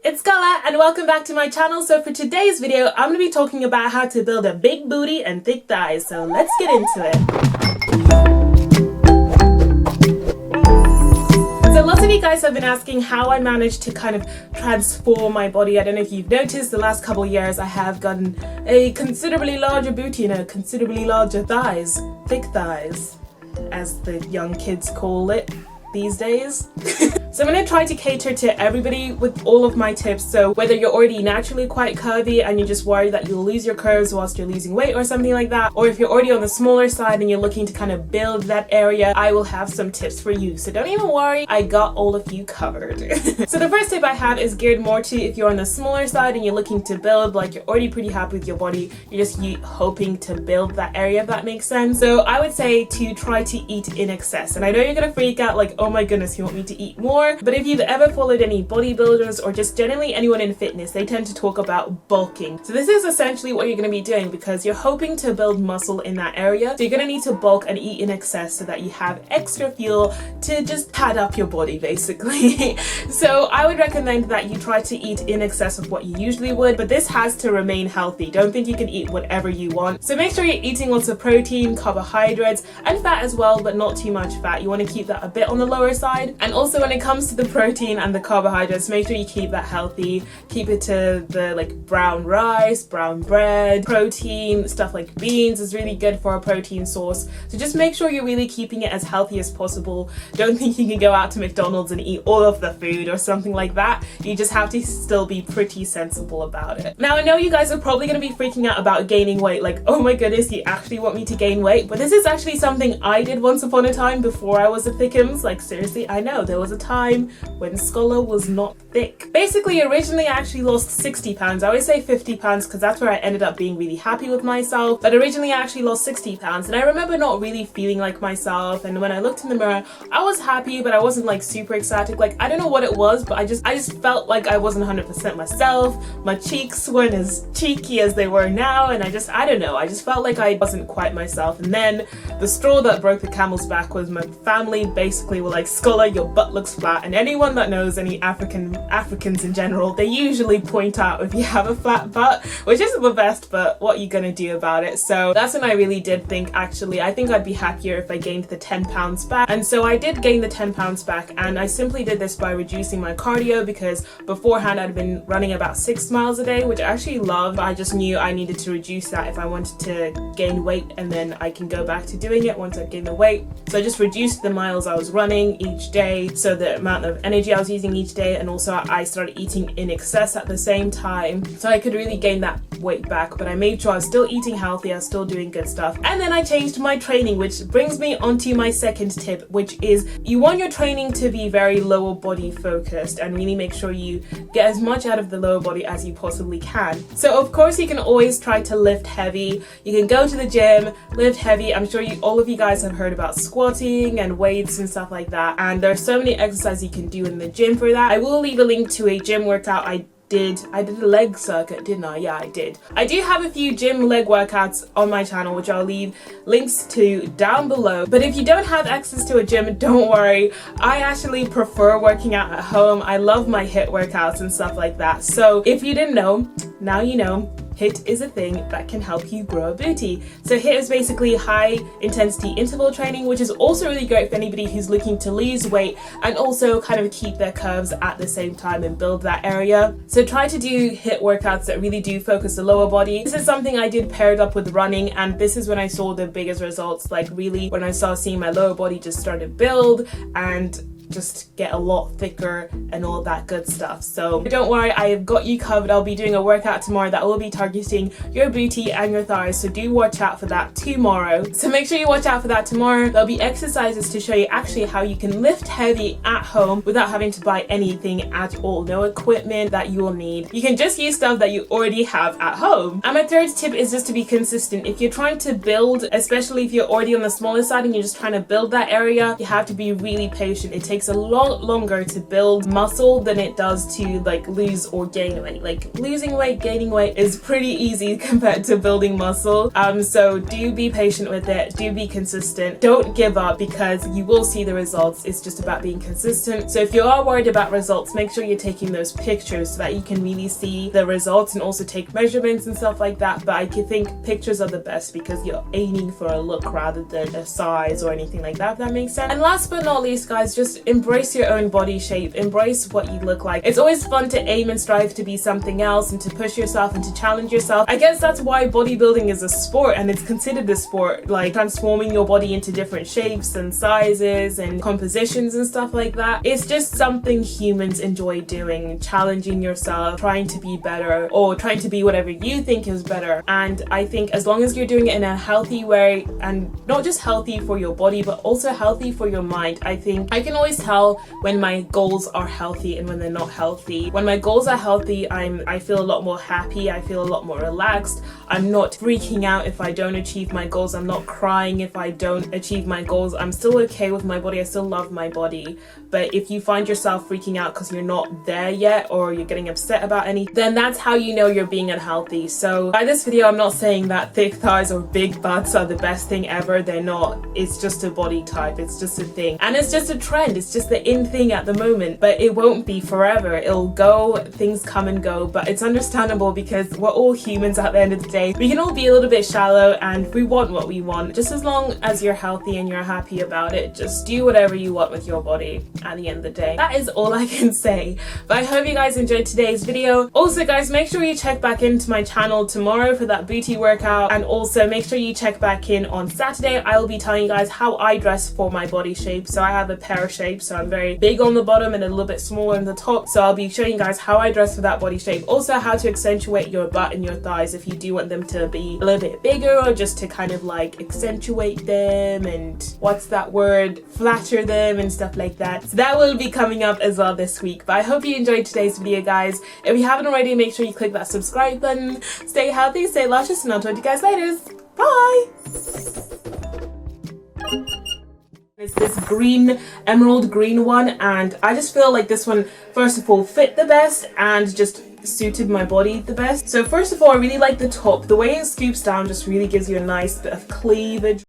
It's Scola and welcome back to my channel. So for today's video, I'm going to be talking about how to build a big booty and thick thighs. So let's get into it. So lots of you guys have been asking how I managed to kind of transform my body. I don't know if you've noticed the last couple of years I have gotten a considerably larger booty and a considerably larger thighs, thick thighs, as the young kids call it these days. So I'm going to try to cater to everybody with all of my tips. So whether you're already naturally quite curvy and you're just worried that you'll lose your curves whilst you're losing weight or something like that, or if you're already on the smaller side and you're looking to kind of build that area, I will have some tips for you. So don't even worry, I got all of you covered. So the first tip I have is geared more to if you're on the smaller side and you're looking to build, like you're already pretty happy with your body, you're just hoping to build that area, if that makes sense. So I would say to try to eat in excess. And I know you're gonna freak out like, oh my goodness, you want me to eat more? But if you've ever followed any bodybuilders or just generally anyone in fitness, they tend to talk about bulking. So this is essentially what you're going to be doing because you're hoping to build muscle in that area. So you're going to need to bulk and eat in excess so that you have extra fuel to just pad up your body basically. So I would recommend that you try to eat in excess of what you usually would, but this has to remain healthy. Don't think you can eat whatever you want. So make sure you're eating lots of protein, carbohydrates, and fat as well, but not too much fat. You want to keep that a bit on the lower side. And also when it comes to the protein and the carbohydrates, make sure you keep that healthy. Keep it to the like brown rice, brown bread, protein, stuff like beans is really good for a protein source. So just make sure you're really keeping it as healthy as possible. Don't think you can go out to McDonald's and eat all of the food or something like that. You just have to still be pretty sensible about it. Now I know you guys are probably going to be freaking out about gaining weight, like, oh my goodness, you actually want me to gain weight? But this is actually something I did once upon a time before I was a thickums. Like seriously, I know there was a time when Scola was not thick. Basically, originally I actually lost 60 pounds. I always say 50 pounds because that's where I ended up being really happy with myself. But originally I actually lost 60 pounds and I remember not really feeling like myself. And when I looked in the mirror, I was happy, but I wasn't like super ecstatic. Like, I don't know what it was, but I just felt like I wasn't 100% myself. My cheeks weren't as cheeky as they were now. And I don't know. I just felt like I wasn't quite myself. And then the straw that broke the camel's back was my family basically were like, Scola, your butt looks flat. And anyone that knows any Africans in general, they usually point out if you have a flat butt, which isn't the best, but what are you gonna do about it? So that's when I really did think, actually, I think I'd be happier if I gained the 10 pounds back. And so I did gain the 10 pounds back, and I simply did this by reducing my cardio because beforehand I'd been running about 6 miles a day, which I actually loved. I just knew I needed to reduce that if I wanted to gain weight, and then I can go back to doing it once I gain the weight. So I just reduced the miles I was running each day, so the amount of energy I was using each day, and also I started eating in excess at the same time so I could really gain that weight back. But I made sure I was still eating healthy, I was still doing good stuff. And then I changed my training, which brings me onto my second tip, which is you want your training to be very lower body focused and really make sure you get as much out of the lower body as you possibly can. So of course you can always try to lift heavy. You can go to the gym, lift heavy. I'm sure all of you guys have heard about squatting and weights and stuff like that, and there's so many exercises you can do in the gym for that. I will leave a link to a gym workout I did a leg circuit, didn't I? Yeah, I did. I do have a few gym leg workouts on my channel, which I'll leave links to down below. But if you don't have access to a gym, don't worry. I actually prefer working out at home. I love my HIIT workouts and stuff like that. So if you didn't know, now you know. HIIT is a thing that can help you grow a booty. So HIIT is basically high intensity interval training, which is also really great for anybody who's looking to lose weight and also kind of keep their curves at the same time and build that area. So try to do HIIT workouts that really do focus the lower body. This is something I did paired up with running, and this is when I saw the biggest results, like really when I started seeing my lower body just start to build and just get a lot thicker and all that good stuff. So don't worry, I have got you covered. I'll be doing a workout tomorrow that will be targeting your booty and your thighs, so do watch out for that tomorrow. So make sure you watch out for that tomorrow. There'll be exercises to show you actually how you can lift heavy at home without having to buy anything at all. No equipment that you will need. You can just use stuff that you already have at home. And my third tip is just to be consistent. If you're trying to build, especially if you're already on the smaller side and you're just trying to build that area, you have to be really patient. It takes takes a lot longer to build muscle than it does to like lose or gain weight. Like losing weight, gaining weight is pretty easy compared to building muscle. So do be patient with it, do be consistent, don't give up, because you will see the results. It's just about being consistent. So if you are worried about results, make sure you're taking those pictures so that you can really see the results and also take measurements and stuff like that. But I think pictures are the best because you're aiming for a look rather than a size or anything like that, if that makes sense. And last but not least, guys, just embrace your own body shape, embrace what you look like. It's always fun to aim and strive to be something else and to push yourself and to challenge yourself. I guess that's why bodybuilding is a sport, and it's considered a sport, like transforming your body into different shapes and sizes and compositions and stuff like that. It's just something humans enjoy doing, challenging yourself, trying to be better or trying to be whatever you think is better. And I think as long as you're doing it in a healthy way, and not just healthy for your body but also healthy for your mind, I think I can always tell when my goals are healthy and when they're not healthy. When my goals are healthy, I feel a lot more happy, I feel a lot more relaxed. I'm not freaking out if I don't achieve my goals, I'm not crying if I don't achieve my goals. I'm still okay with my body, I still love my body. But if you find yourself freaking out because you're not there yet, or you're getting upset about anything, then that's how you know you're being unhealthy. So by this video, I'm not saying that thick thighs or big butts are the best thing ever. They're not. It's just a body type, it's just a thing, and it's just a trend, it's just the in thing at the moment. But it won't be forever, it'll go, things come and go. But it's understandable because we're all humans at the end of the day. We can all be a little bit shallow and we want what we want. Just as long as you're healthy and you're happy about it, just do whatever you want with your body at the end of the day. That is all I can say. But I hope you guys enjoyed today's video. Also guys, make sure you check back into my channel tomorrow for that booty workout, and also make sure you check back in on Saturday. I will be telling you guys how I dress for my body shape. So I have a pear shape, so I'm very big on the bottom and a little bit smaller on the top. So I'll be showing you guys how I dress for that body shape. Also how to accentuate your butt and your thighs if you do want them to be a little bit bigger, or just to kind of like accentuate them and what's that word, flatter them and stuff like that. So that will be coming up as well this week. But I hope you enjoyed today's video guys. If you haven't already, make sure you click that subscribe button. Stay healthy, stay luscious, and I'll talk to you guys later. Bye! It's this green, emerald green one, and I just feel like this one first of all fit the best and just suited my body the best. So first of all, I really like the top. The way it scoops down just really gives you a nice bit of cleavage.